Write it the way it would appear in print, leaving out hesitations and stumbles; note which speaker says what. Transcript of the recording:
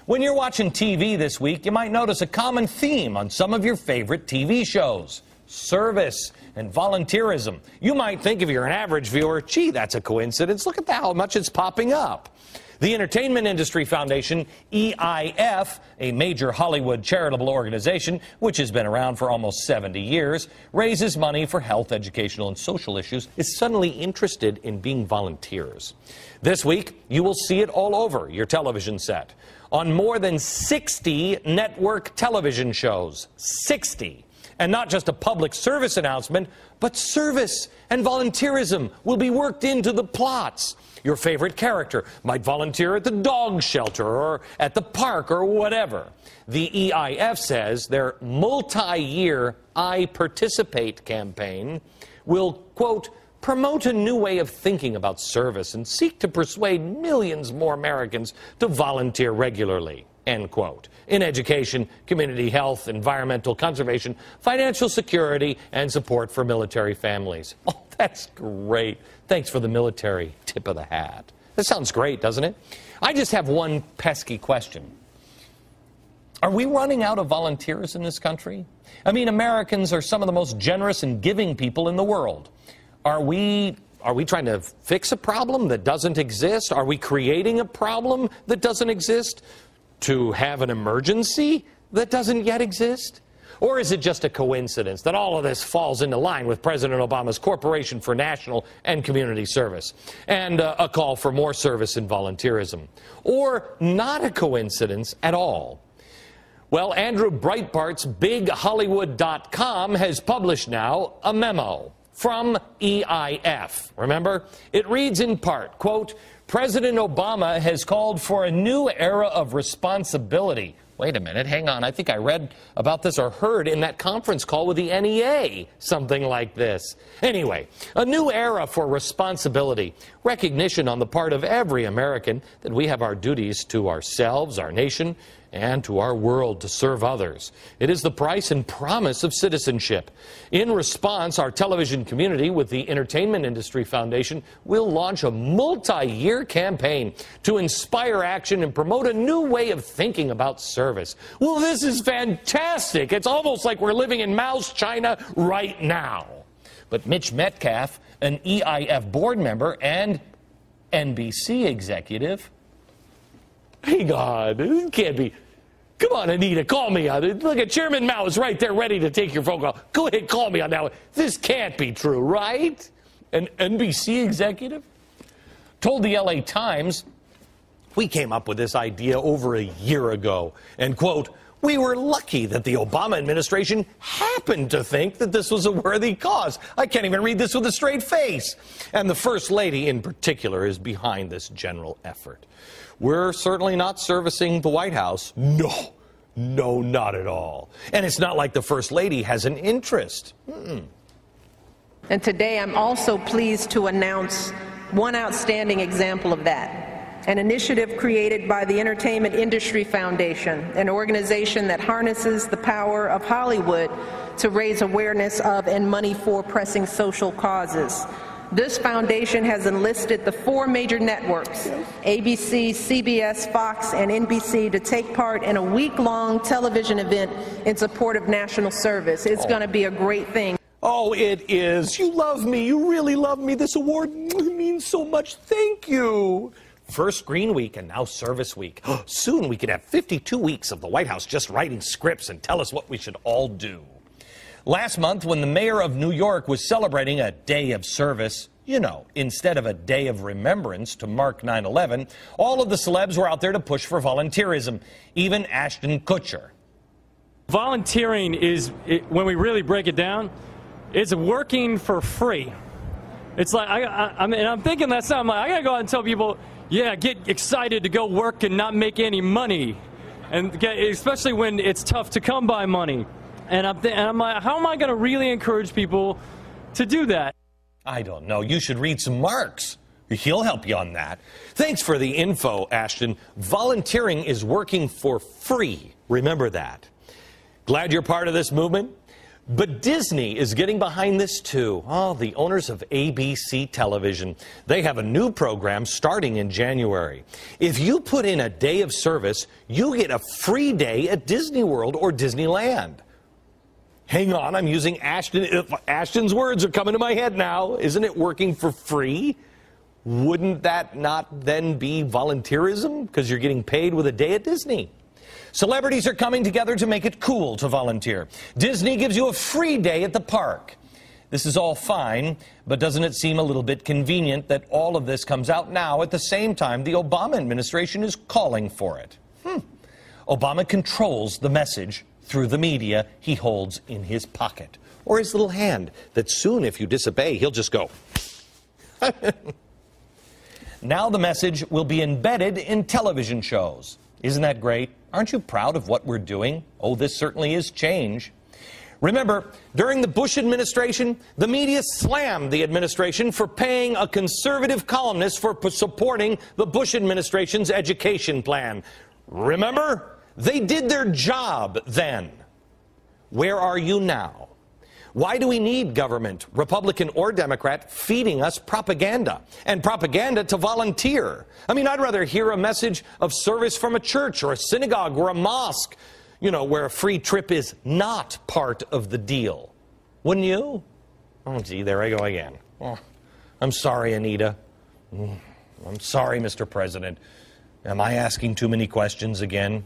Speaker 1: When you're watching TV this week, you might notice a common theme on some of your favorite TV shows: service and volunteerism. You might think if you're an average viewer, gee, that's a coincidence. Look at how much it's popping up. The Entertainment Industry Foundation, EIF, a major Hollywood charitable organization which has been around for almost 70 years, raises money for health, educational, and social issues, is suddenly interested in being volunteers. This week, you will see it all over your television set, on more than 60 network television shows. 60. And not just a public service announcement, but service and volunteerism will be worked into the plots. Your favorite character might volunteer at the dog shelter or at the park or whatever. The EIF says their multi-year I Participate campaign will, quote, promote a new way of thinking about service and seek to persuade millions more Americans to volunteer regularly, end quote, in education, community health, environmental conservation, financial security, and support for military families. Oh, that's great. Thanks for the military tip of the hat. That sounds great, doesn't it? I just have one pesky question. Are we running out of volunteers in this country? I mean, Americans are some of the most generous and giving people in the world. Are we trying to fix a problem that doesn't exist? Are we creating a problem that doesn't exist to have an emergency that doesn't yet exist? Or is it just a coincidence that all of this falls into line with President Obama's Corporation for National and Community Service and a call for more service and volunteerism? Or not a coincidence at all? Well, Andrew Breitbart's BigHollywood.com has published now a memo from EIF. Remember? It reads in part, quote, President Obama has called for a new era of responsibility. Wait a minute, hang on. I think I read about this or heard in that conference call with the NEA, something like this. Anyway, a new era for responsibility, recognition on the part of every American that we have our duties to ourselves, our nation, and to our world to serve others. It is the price and promise of citizenship. In response, our television community with the Entertainment Industry Foundation will launch a multi-year campaign to inspire action and promote a new way of thinking about service. Well, this is fantastic. It's almost like we're living in Mao's China right now. But Mitch Metcalf, an EIF board member and NBC executive, hang on, it can't be. Come on, Anita, call me on it. Look at Chairman Mao is right there ready to take your phone call. Go ahead, call me on that one. This can't be true, right? An NBC executive told the LA Times, we came up with this idea over a year ago. And, quote, we were lucky that the Obama administration happened to think that this was a worthy cause. I can't even read this with a straight face. And the First Lady in particular is behind this general effort. We're certainly not servicing the White House. No, not at all. And it's not like the First Lady has an interest.
Speaker 2: And today I'm also pleased to announce one outstanding example of that. An initiative created by the Entertainment Industry Foundation, an organization that harnesses the power of Hollywood to raise awareness of and money for pressing social causes. This foundation has enlisted the 4 major networks, ABC, CBS, Fox, and NBC, to take part in a week-long television event in support of national service. It's going to be a great thing.
Speaker 1: Oh, it is. You love me. You really love me. This award means so much. Thank you. First Green Week and now Service Week. Soon we could have 52 weeks of the White House just writing scripts and tell us what we should all do. Last month, when the mayor of New York was celebrating a day of service, you know, instead of a day of remembrance to mark 9/11, all of the celebs were out there to push for volunteerism, even Ashton Kutcher.
Speaker 3: Volunteering is, when we really break it down, it's working for free. It's like, I'm thinking that sound like, I gotta go out and tell people, yeah, get excited to go work and not make any money, and especially when it's tough to come by money. And I'm like, how am I going to really encourage people to do that?
Speaker 1: I don't know. You should read some Marx. He'll help you on that. Thanks for the info, Ashton. Volunteering is working for free. Remember that. Glad you're part of this movement? But Disney is getting behind this too. Oh, the owners of ABC Television. They have a new program starting in January. If you put in a day of service, you get a free day at Disney World or Disneyland. Hang on, I'm using Ashton's words are coming to my head now. Isn't it working for free? Wouldn't that not then be volunteerism? Because you're getting paid with a day at Disney. Celebrities are coming together to make it cool to volunteer. Disney gives you a free day at the park. This is all fine, but doesn't it seem a little bit convenient that all of this comes out now at the same time the Obama administration is calling for it? Obama controls the message through the media he holds in his pocket, or his little hand that soon, if you disobey, he'll just go. Now the message will be embedded in television shows. Isn't that great? Aren't you proud of what we're doing? Oh, this certainly is change. Remember, during the Bush administration, the media slammed the administration for paying a conservative columnist for supporting the Bush administration's education plan. Remember? They did their job then. Where are you now? Why do we need government, Republican or Democrat, feeding us propaganda and propaganda to volunteer? I mean, I'd rather hear a message of service from a church or a synagogue or a mosque, you know, where a free trip is not part of the deal. Wouldn't you? Oh, gee, there I go again. Oh, I'm sorry, Anita. I'm sorry, Mr. President. Am I asking too many questions again?